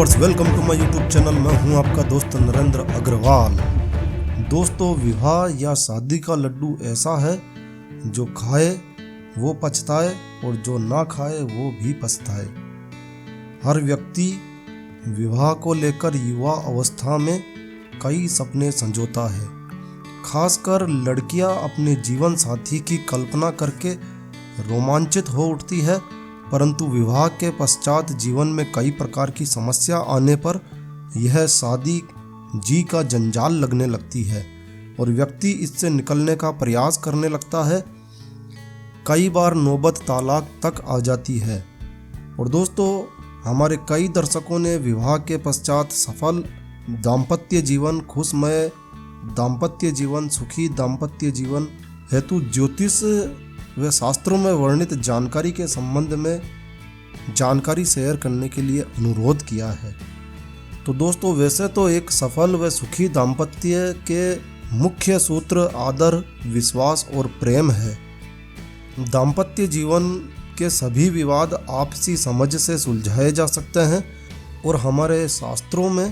Viewers, welcome to my YouTube channel. मैं हूं आपका दोस्त नरेंद्र अग्रवाल। दोस्तों, विवाह या शादी का लड्डू ऐसा है जो खाए वो पछताए और जो ना खाए वो भी पछताए। हर व्यक्ति विवाह को लेकर युवा अवस्था में कई सपने संजोता है। खासकर लड़कियां अपने जीवन साथी की कल्पना करके रोमांचित हो उठती है, परंतु विवाह के पश्चात जीवन में कई प्रकार की समस्या आने पर यह शादी जी का जंजाल लगने लगती है और व्यक्ति इससे निकलने का प्रयास करने लगता है। कई बार नौबत तालाक तक आ जाती है। और दोस्तों, हमारे कई दर्शकों ने विवाह के पश्चात सफल दाम्पत्य जीवन, खुशमय दाम्पत्य जीवन, सुखी दाम्पत्य जीवन हेतु ज्योतिष व शास्त्रों में वर्णित जानकारी के संबंध में जानकारी शेयर करने के लिए अनुरोध किया है। तो दोस्तों, वैसे तो एक सफल व सुखी दाम्पत्य के मुख्य सूत्र आदर, विश्वास और प्रेम है। दाम्पत्य जीवन के सभी विवाद आपसी समझ से सुलझाए जा सकते हैं और हमारे शास्त्रों में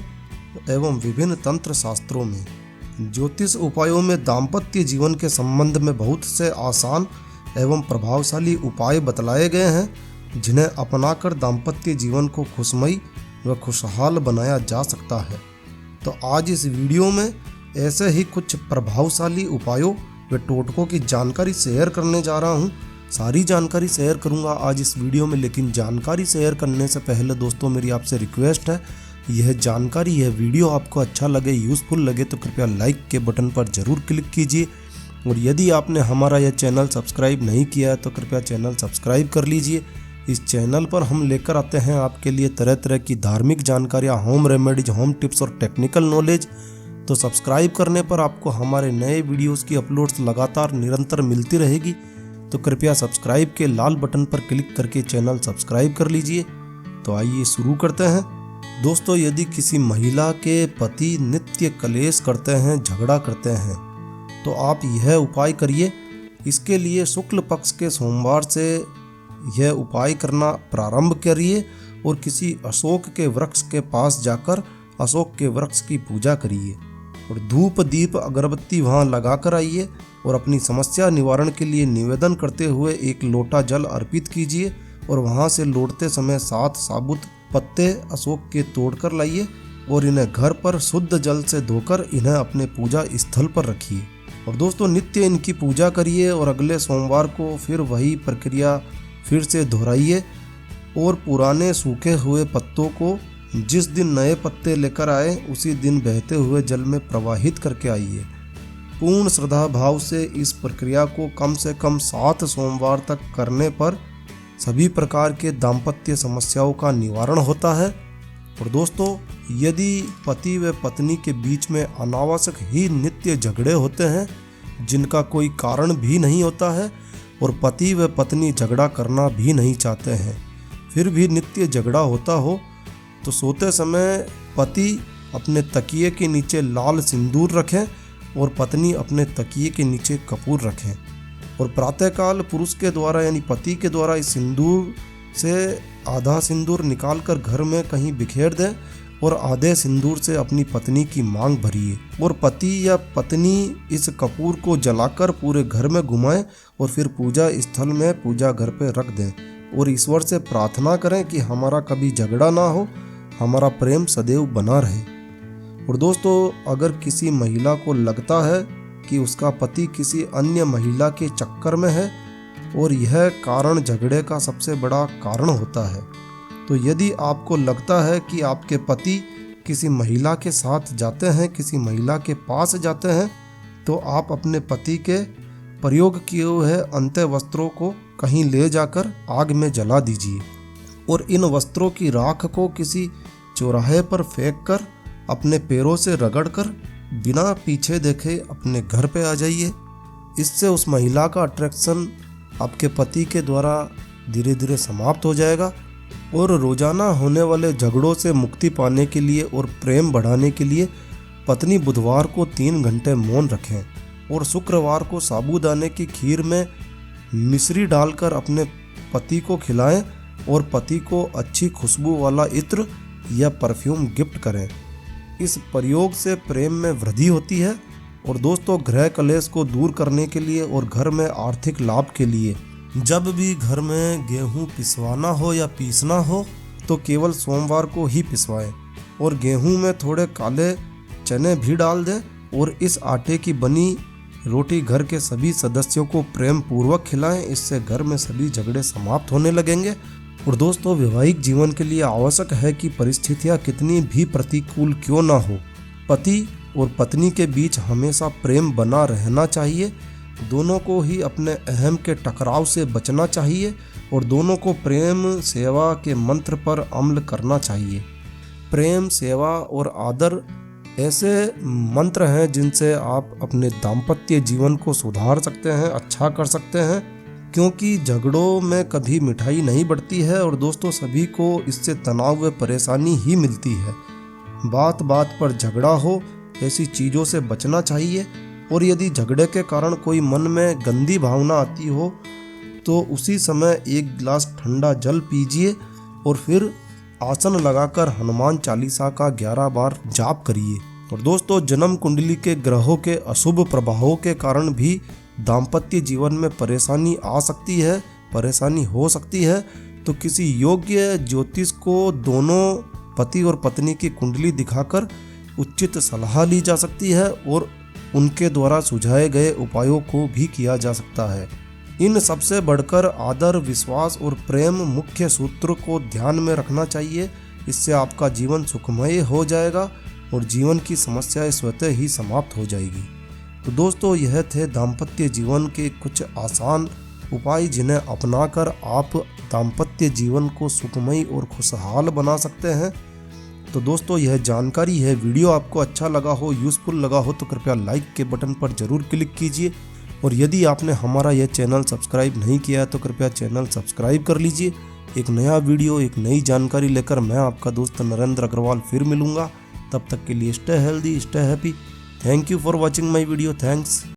एवं विभिन्न तंत्र शास्त्रों में ज्योतिष उपायों में दाम्पत्य जीवन के संबंध में बहुत से आसान एवं प्रभावशाली उपाय बतलाए गए हैं, जिन्हें अपनाकर दाम्पत्य जीवन को खुशमयी व खुशहाल बनाया जा सकता है। तो आज इस वीडियो में ऐसे ही कुछ प्रभावशाली उपायों व टोटकों की जानकारी शेयर करने जा रहा हूं। सारी जानकारी शेयर करूंगा आज इस वीडियो में, लेकिन जानकारी शेयर करने से पहले दोस्तों मेरी आपसे रिक्वेस्ट है, यह जानकारी, यह वीडियो आपको अच्छा लगे, यूज़फुल लगे तो कृपया लाइक के बटन पर ज़रूर क्लिक कीजिए। और यदि आपने हमारा यह चैनल सब्सक्राइब नहीं किया है तो कृपया चैनल सब्सक्राइब कर लीजिए। इस चैनल पर हम लेकर आते हैं आपके लिए तरह तरह की धार्मिक जानकारियाँ, होम रेमेडीज, होम टिप्स और टेक्निकल नॉलेज। तो सब्सक्राइब करने पर आपको हमारे नए वीडियोस की अपलोड्स लगातार निरंतर मिलती रहेगी। तो कृपया सब्सक्राइब के लाल बटन पर क्लिक करके चैनल सब्सक्राइब कर लीजिए। तो आइए शुरू करते हैं। दोस्तों, यदि किसी महिला के पति नित्य कलेश करते हैं, झगड़ा करते हैं, तो आप यह उपाय करिए। इसके लिए शुक्ल पक्ष के सोमवार से यह उपाय करना प्रारंभ करिए और किसी अशोक के वृक्ष के पास जाकर अशोक के वृक्ष की पूजा करिए और धूप दीप अगरबत्ती वहाँ लगा कर आइए और अपनी समस्या निवारण के लिए निवेदन करते हुए एक लोटा जल अर्पित कीजिए और वहाँ से लौटते समय 7 साबुत पत्ते अशोक के तोड़कर लाइए और इन्हें घर पर शुद्ध जल से धोकर इन्हें अपने पूजा स्थल पर रखिए। और दोस्तों, नित्य इनकी पूजा करिए और अगले सोमवार को फिर वही प्रक्रिया फिर से दोहराइए और पुराने सूखे हुए पत्तों को जिस दिन नए पत्ते लेकर आए उसी दिन बहते हुए जल में प्रवाहित करके आइए। पूर्ण श्रद्धा भाव से इस प्रक्रिया को कम से कम 7 सोमवार तक करने पर सभी प्रकार के दाम्पत्य समस्याओं का निवारण होता है। और दोस्तों, यदि पति व पत्नी के बीच में अनावश्यक ही नित्य झगड़े होते हैं जिनका कोई कारण भी नहीं होता है और पति व पत्नी झगड़ा करना भी नहीं चाहते हैं, फिर भी नित्य झगड़ा होता हो, तो सोते समय पति अपने तकिए के नीचे लाल सिंदूर रखें और पत्नी अपने तकिए के नीचे कपूर रखें और प्रातःकाल पुरुष के द्वारा यानी पति के द्वारा इस सिंदूर से आधा सिंदूर निकालकर घर में कहीं बिखेर दें और आधे सिंदूर से अपनी पत्नी की मांग भरिए और पति या पत्नी इस कपूर को जलाकर पूरे घर में घुमाएं और फिर पूजा स्थल में पूजा घर पे रख दें और ईश्वर से प्रार्थना करें कि हमारा कभी झगड़ा ना हो, हमारा प्रेम सदैव बना रहे। और दोस्तों, अगर किसी महिला को लगता है कि उसका पति किसी अन्य महिला के चक्कर में है और यह कारण झगड़े का सबसे बड़ा कारण होता है, तो यदि आपको लगता है कि आपके पति किसी महिला के साथ जाते हैं, किसी महिला के पास जाते हैं, तो आप अपने पति के प्रयोग किए हुए अंत्य वस्त्रों को कहीं ले जाकर आग में जला दीजिए और इन वस्त्रों की राख को किसी चौराहे पर फेंक कर अपने पैरों से रगड़कर बिना पीछे देखे अपने घर पे आ जाइए। इससे उस महिला का अट्रैक्शन आपके पति के द्वारा धीरे धीरे समाप्त हो जाएगा और रोजाना होने वाले झगड़ों से मुक्ति पाने के लिए और प्रेम बढ़ाने के लिए पत्नी बुधवार को 3 घंटे मौन रखें और शुक्रवार को साबूदाने की खीर में मिश्री डालकर अपने पति को खिलाएं और पति को अच्छी खुशबू वाला इत्र या परफ्यूम गिफ्ट करें। इस प्रयोग से प्रेम में वृद्धि होती है। और दोस्तों, गृह कलेश को दूर करने के लिए और घर में आर्थिक लाभ के लिए जब भी घर में गेहूं पिसवाना हो या पीसना हो तो केवल सोमवार को ही पिसवाएं और गेहूं में थोड़े काले चने भी डाल दें और इस आटे की बनी रोटी घर के सभी सदस्यों को प्रेम पूर्वक खिलाएं। इससे घर में सभी झगड़े समाप्त होने लगेंगे। और दोस्तों, वैवाहिक जीवन के लिए आवश्यक है कि परिस्थितियां कितनी भी प्रतिकूल क्यों ना हो, पति और पत्नी के बीच हमेशा प्रेम बना रहना चाहिए। दोनों को ही अपने अहम के टकराव से बचना चाहिए और दोनों को प्रेम सेवा के मंत्र पर अमल करना चाहिए। प्रेम, सेवा और आदर ऐसे मंत्र हैं जिनसे आप अपने दाम्पत्य जीवन को सुधार सकते हैं, अच्छा कर सकते हैं, क्योंकि झगड़ों में कभी मिठाई नहीं बढ़ती है। और दोस्तों, सभी को इससे तनाव व परेशानी ही मिलती है। बात बात पर झगड़ा हो, ऐसी चीज़ों से बचना चाहिए। और यदि झगड़े के कारण कोई मन में गंदी भावना आती हो तो उसी समय एक गिलास ठंडा जल पीजिए और फिर आसन लगाकर हनुमान चालीसा का 11 बार जाप करिए। और दोस्तों, जन्म कुंडली के ग्रहों के अशुभ प्रभावों के कारण भी दाम्पत्य जीवन में परेशानी आ सकती है, परेशानी हो सकती है। तो किसी योग्य ज्योतिष को दोनों पति और पत्नी की कुंडली दिखाकर उचित सलाह ली जा सकती है और उनके द्वारा सुझाए गए उपायों को भी किया जा सकता है। इन सबसे बढ़कर आदर, विश्वास और प्रेम मुख्य सूत्र को ध्यान में रखना चाहिए। इससे आपका जीवन सुखमय हो जाएगा और जीवन की समस्याएं स्वतः ही समाप्त हो जाएगी। तो दोस्तों, यह थे दाम्पत्य जीवन के कुछ आसान उपाय जिन्हें अपनाकर आप दाम्पत्य जीवन को सुखमय और खुशहाल बना सकते हैं। तो दोस्तों, यह जानकारी है, वीडियो आपको अच्छा लगा हो, यूज़फुल लगा हो तो कृपया लाइक के बटन पर ज़रूर क्लिक कीजिए। और यदि आपने हमारा यह चैनल सब्सक्राइब नहीं किया है तो कृपया चैनल सब्सक्राइब कर लीजिए। एक नया वीडियो, एक नई जानकारी लेकर मैं आपका दोस्त नरेंद्र अग्रवाल फिर मिलूंगा। तब तक के लिए stay healthy, stay happy. Thank you for watching my video. Thanks.